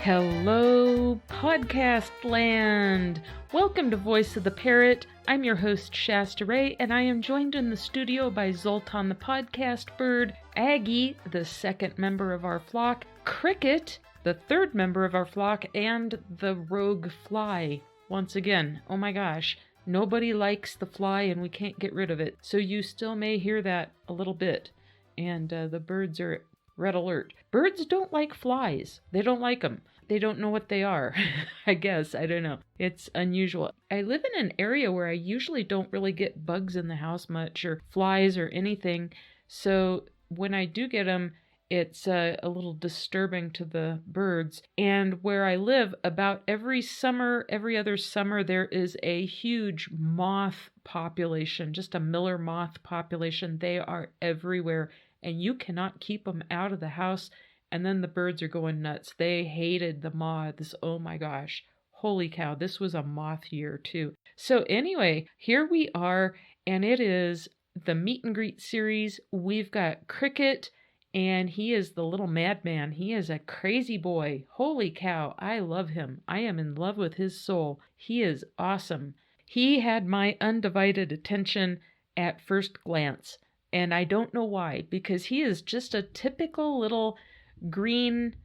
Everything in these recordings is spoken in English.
Hello, podcast land! Welcome to Voice of the Parrot. I'm your host, Shasta Ray, and I am joined in the studio by Zoltan the podcast bird, Aggie, the second member of our flock, Cricket, the third member of our flock, and the rogue fly. Once again, oh my gosh, nobody likes the fly and we can't get rid of it, so you still may hear that a little bit. And the birds are red alert. Birds don't like flies. They don't like them. They don't know what they are. I guess. I don't know. It's unusual. I live in an area where I usually don't really get bugs in the house much or flies or anything. So when I do get them, it's a little disturbing to the birds. And where I live, about every other summer, there is a huge moth population, just a miller moth population. They are everywhere, and you cannot keep them out of the house. And then the birds are going nuts. They hated the moths. Oh my gosh. Holy cow. This was a moth year too. So anyway, here we are, and it is the meet and greet series. We've got Cricket, and he is the little madman. He is a crazy boy. Holy cow. I love him. I am in love with his soul. He is awesome. He had my undivided attention at first glance. And I don't know why, because he is just a typical little green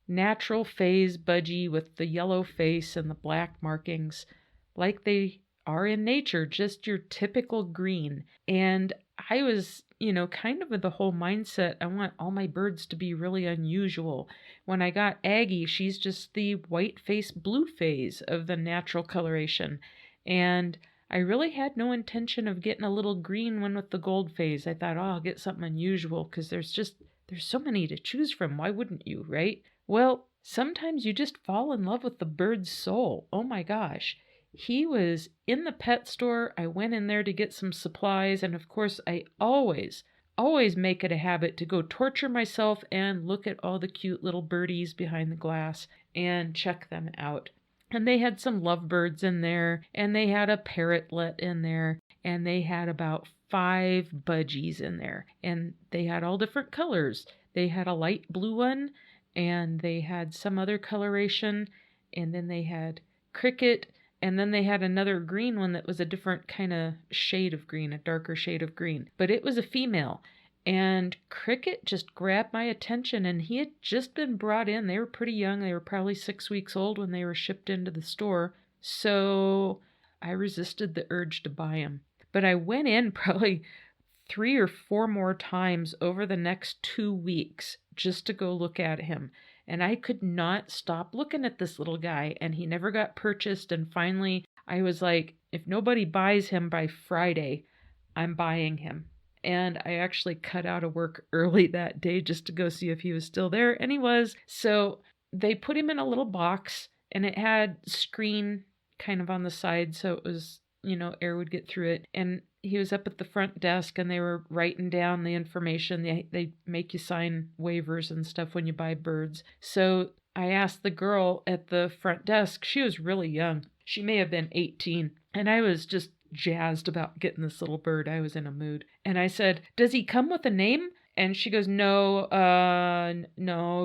natural phase budgie with the yellow face and the black markings like they are in nature, just your typical green. And I was, kind of with the whole mindset, I want all my birds to be really unusual. When I got Aggie, she's just the white face blue phase of the natural coloration. And I really had no intention of getting a little green one with the gold phase. I thought, I'll get something unusual because there's so many to choose from. Why wouldn't you, right? Well, sometimes you just fall in love with the bird's soul. Oh my gosh. He was in the pet store. I went in there to get some supplies. And of course, I always make it a habit to go torture myself and look at all the cute little birdies behind the glass and check them out. And they had some lovebirds in there, and they had a parrotlet in there, and they had about 5 budgies in there, and they had all different colors. They had a light blue one, and they had some other coloration, and then they had Cricket, and then they had another green one that was a different kind of shade of green, a darker shade of green, but it was a female. And Cricket just grabbed my attention, and he had just been brought in. They were pretty young. They were probably 6 weeks old when they were shipped into the store. So I resisted the urge to buy him. But I went in probably 3 or 4 more times over the next 2 weeks just to go look at him. And I could not stop looking at this little guy, and he never got purchased. And finally, I was like, if nobody buys him by Friday, I'm buying him. And I actually cut out of work early that day just to go see if he was still there. And he was. So they put him in a little box, and it had screen kind of on the side. So it was, air would get through it. And he was up at the front desk, and they were writing down the information. They make you sign waivers and stuff when you buy birds. So I asked the girl at the front desk. She was really young. She may have been 18. And I was just jazzed about getting this little bird. I was in a mood. And I said, does he come with a name? And she goes, no,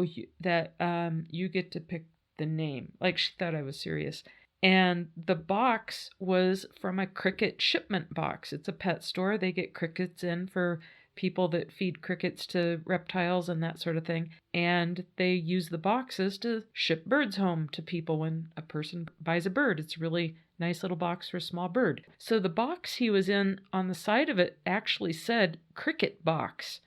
you get to pick the name. Like she thought I was serious. And the box was from a cricket shipment box. It's a pet store. They get crickets in for people that feed crickets to reptiles and that sort of thing. And they use the boxes to ship birds home to people when a person buys a bird. It's really nice little box for a small bird. So the box he was in, on the side of it, actually said cricket box.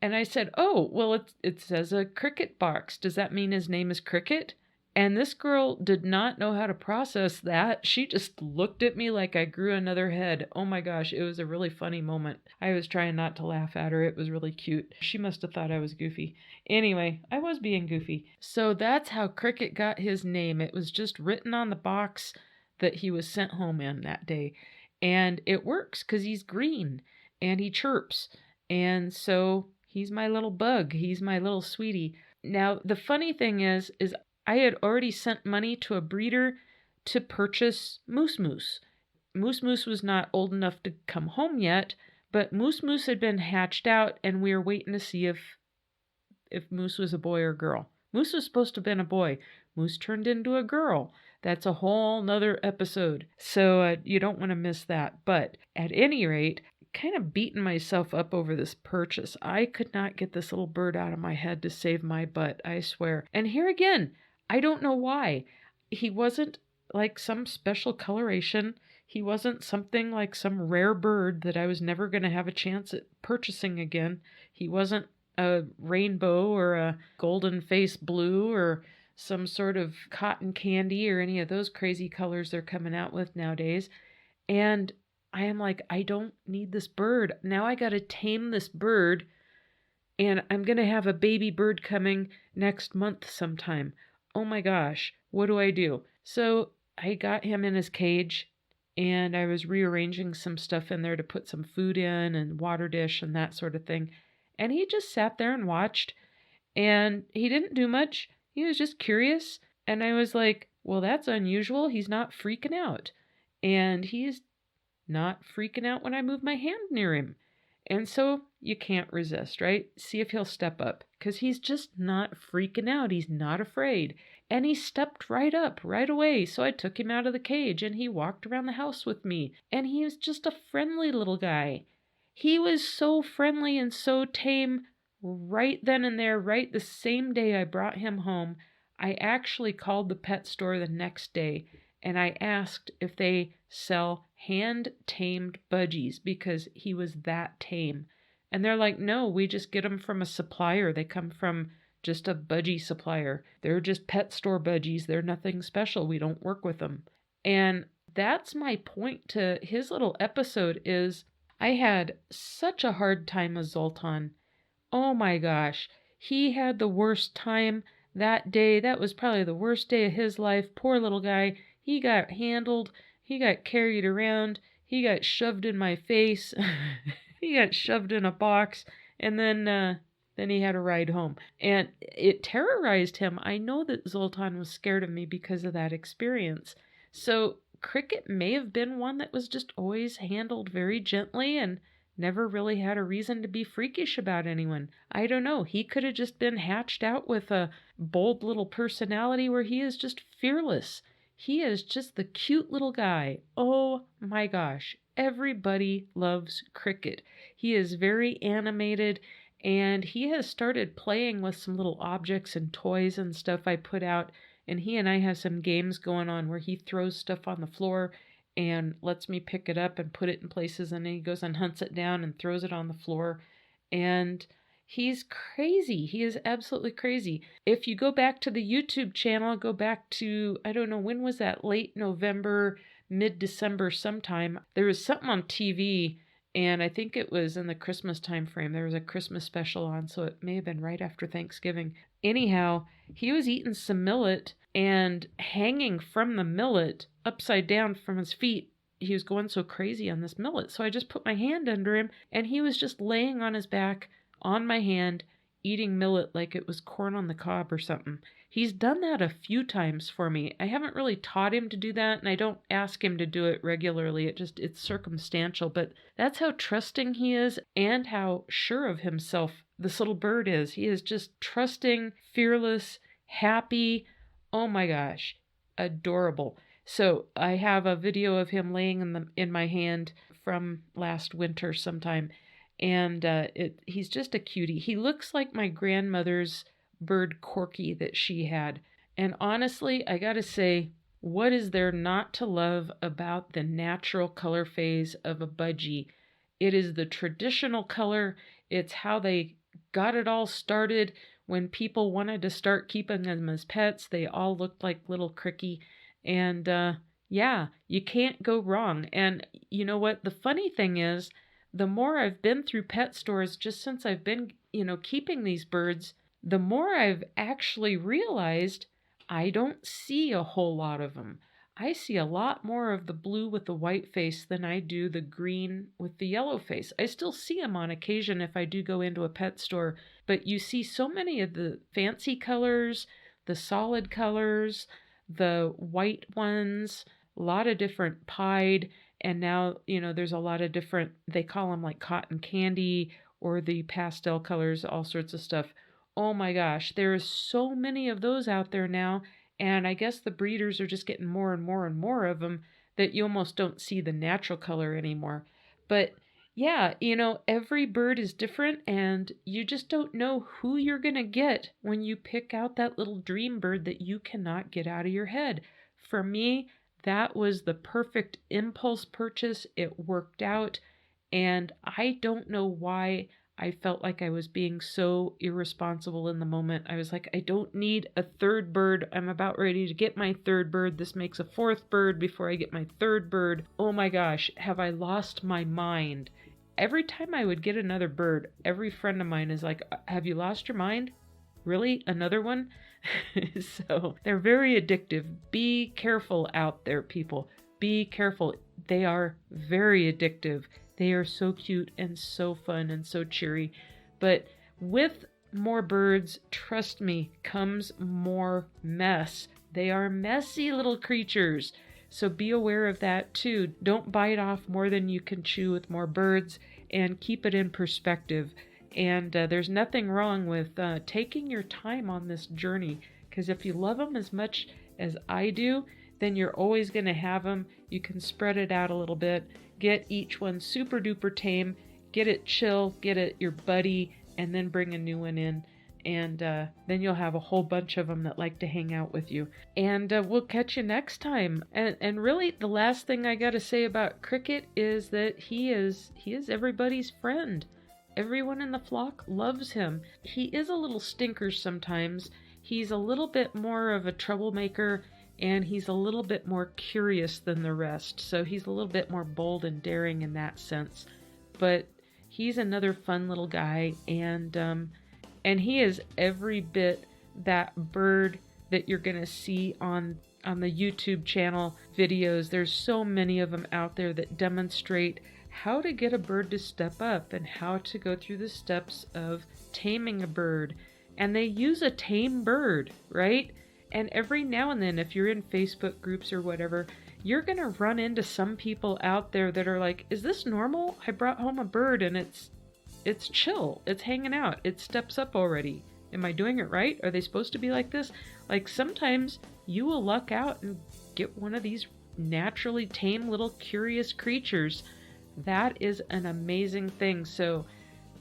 And I said, oh, well, it says a cricket box. Does that mean his name is Cricket? And this girl did not know how to process that. She just looked at me like I grew another head. Oh my gosh, it was a really funny moment. I was trying not to laugh at her. It was really cute. She must have thought I was goofy. Anyway, I was being goofy. So that's how Cricket got his name. It was just written on the box that he was sent home in that day. And it works because he's green and he chirps. And so he's my little bug. He's my little sweetie. Now, the funny thing is I had already sent money to a breeder to purchase Moose Moose. Moose Moose was not old enough to come home yet, but Moose Moose had been hatched out, and we were waiting to see if Moose was a boy or girl. Moose was supposed to have been a boy. Moose turned into a girl. That's a whole nother episode. So you don't want to miss that. But at any rate, kind of beating myself up over this purchase. I could not get this little bird out of my head to save my butt, I swear. And here again, I don't know why. He wasn't like some special coloration. He wasn't something like some rare bird that I was never going to have a chance at purchasing again. He wasn't a rainbow or a golden face blue or some sort of cotton candy or any of those crazy colors they're coming out with nowadays. And I am like, I don't need this bird. Now I got to tame this bird, and I'm going to have a baby bird coming next month sometime. Oh my gosh, what do I do? So I got him in his cage, and I was rearranging some stuff in there to put some food in and water dish and that sort of thing. And he just sat there and watched, and he didn't do much. He was just curious. And I was like, well, that's unusual. He's not freaking out. And he's not freaking out when I move my hand near him. And so you can't resist, right? See if he'll step up, because he's just not freaking out. He's not afraid. And he stepped right up right away. So I took him out of the cage and he walked around the house with me. And he was just a friendly little guy. He was so friendly and so tame right then and there, right the same day I brought him home. I actually called the pet store the next day and I asked if they sell hand-tamed budgies because he was that tame. And they're like, no, we just get them from a supplier. They come from just a budgie supplier. They're just pet store budgies. They're nothing special. We don't work with them. And that's my point to his little episode is I had such a hard time with Zoltan. Oh my gosh. He had the worst time that day. That was probably the worst day of his life. Poor little guy. He got handled. He got carried around. He got shoved in my face. He got shoved in a box. And then he had a ride home. And it terrorized him. I know that Zoltan was scared of me because of that experience. So Cricket may have been one that was just always handled very gently and never really had a reason to be freakish about anyone. I don't know. He could have just been hatched out with a bold little personality where he is just fearless. He is just the cute little guy. Oh my gosh. Everybody loves Cricket. He is very animated and he has started playing with some little objects and toys and stuff I put out. And he and I have some games going on where he throws stuff on the floor and lets me pick it up and put it in places, and then he goes and hunts it down and throws it on the floor. And he's crazy. He is absolutely crazy. If you go back to the YouTube channel, go back to, I don't know, when was that? Late November, mid-December sometime. There was something on TV, and I think it was in the Christmas time frame. There was a Christmas special on, so it may have been right after Thanksgiving. Anyhow, he was eating some millet, and hanging from the millet upside down from his feet, he was going so crazy on this millet. So I just put my hand under him, and he was just laying on his back on my hand, eating millet like it was corn on the cob or something. He's done that a few times for me. I haven't really taught him to do that, and I don't ask him to do it regularly. It's circumstantial, but that's how trusting he is and how sure of himself this little bird is. He is just trusting, fearless, happy. Oh my gosh, adorable. So I have a video of him laying in my hand from last winter sometime, and he's just a cutie. He looks like my grandmother's bird Corky that she had. And honestly, I gotta say, what is there not to love about the natural color phase of a budgie? It is the traditional color. It's how they got it all started. When people wanted to start keeping them as pets, they all looked like little Cricky. And yeah, you can't go wrong. And you know what? The funny thing is, the more I've been through pet stores just since I've been, keeping these birds, the more I've actually realized I don't see a whole lot of them. I see a lot more of the blue with the white face than I do the green with the yellow face. I still see them on occasion if I do go into a pet store, but you see so many of the fancy colors, the solid colors, the white ones, a lot of different pied, and now, there's a lot of different, they call them like cotton candy or the pastel colors, all sorts of stuff. Oh my gosh, there are so many of those out there now, And I guess the breeders are just getting more and more and more of them that you almost don't see the natural color anymore. But yeah, every bird is different, and you just don't know who you're going to get when you pick out that little dream bird that you cannot get out of your head. For me, that was the perfect impulse purchase. It worked out, and I don't know why I felt like I was being so irresponsible in the moment. I was like, I don't need a third bird. I'm about ready to get my third bird. This makes a fourth bird before I get my third bird. Oh my gosh, have I lost my mind? Every time I would get another bird, every friend of mine is like, have you lost your mind? Really? Another one? So they're very addictive. Be careful out there, people. Be careful. They are very addictive. They are so cute and so fun and so cheery. But with more birds, trust me, comes more mess. They are messy little creatures. So be aware of that too. Don't bite off more than you can chew with more birds, and keep it in perspective. And there's nothing wrong with taking your time on this journey, because if you love them as much as I do, then you're always going to have them. You can spread it out a little bit, get each one super duper tame, get it chill, get it your buddy, and then bring a new one in. And then you'll have a whole bunch of them that like to hang out with you. And we'll catch you next time. And really, the last thing I got to say about Cricket is that he is everybody's friend. Everyone in the flock loves him. He is a little stinker sometimes. He's a little bit more of a troublemaker, and he's a little bit more curious than the rest. So he's a little bit more bold and daring in that sense. But he's another fun little guy, and he is every bit that bird that you're going to see on the YouTube channel videos. There's so many of them out there that demonstrate how to get a bird to step up and how to go through the steps of taming a bird. And they use a tame bird, right? And every now and then, if you're in Facebook groups or whatever, you're going to run into some people out there that are like, is this normal? I brought home a bird and it's chill. It's hanging out. It steps up already. Am I doing it right? Are they supposed to be like this? Like sometimes you will luck out and get one of these naturally tame little curious creatures. That is an amazing thing. So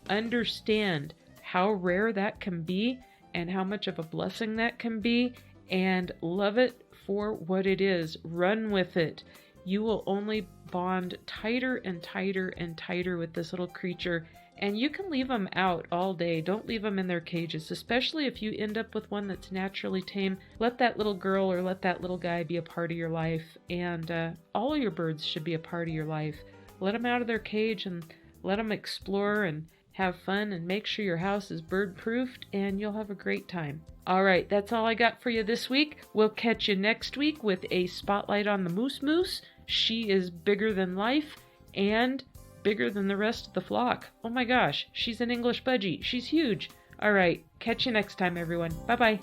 understand how rare that can be and how much of a blessing that can be, and love it for what it is. Run with it. You will only bond tighter and tighter and tighter with this little creature. And you can leave them out all day. Don't leave them in their cages, especially if you end up with one that's naturally tame. Let that little girl or let that little guy be a part of your life. And all of your birds should be a part of your life. Let them out of their cage and let them explore and have fun, and make sure your house is bird-proofed, and you'll have a great time. All right, that's all I got for you this week. We'll catch you next week with a spotlight on the moose. She is bigger than life and bigger than the rest of the flock. Oh my gosh, she's an English budgie. She's huge. All right, catch you next time, everyone. Bye-bye.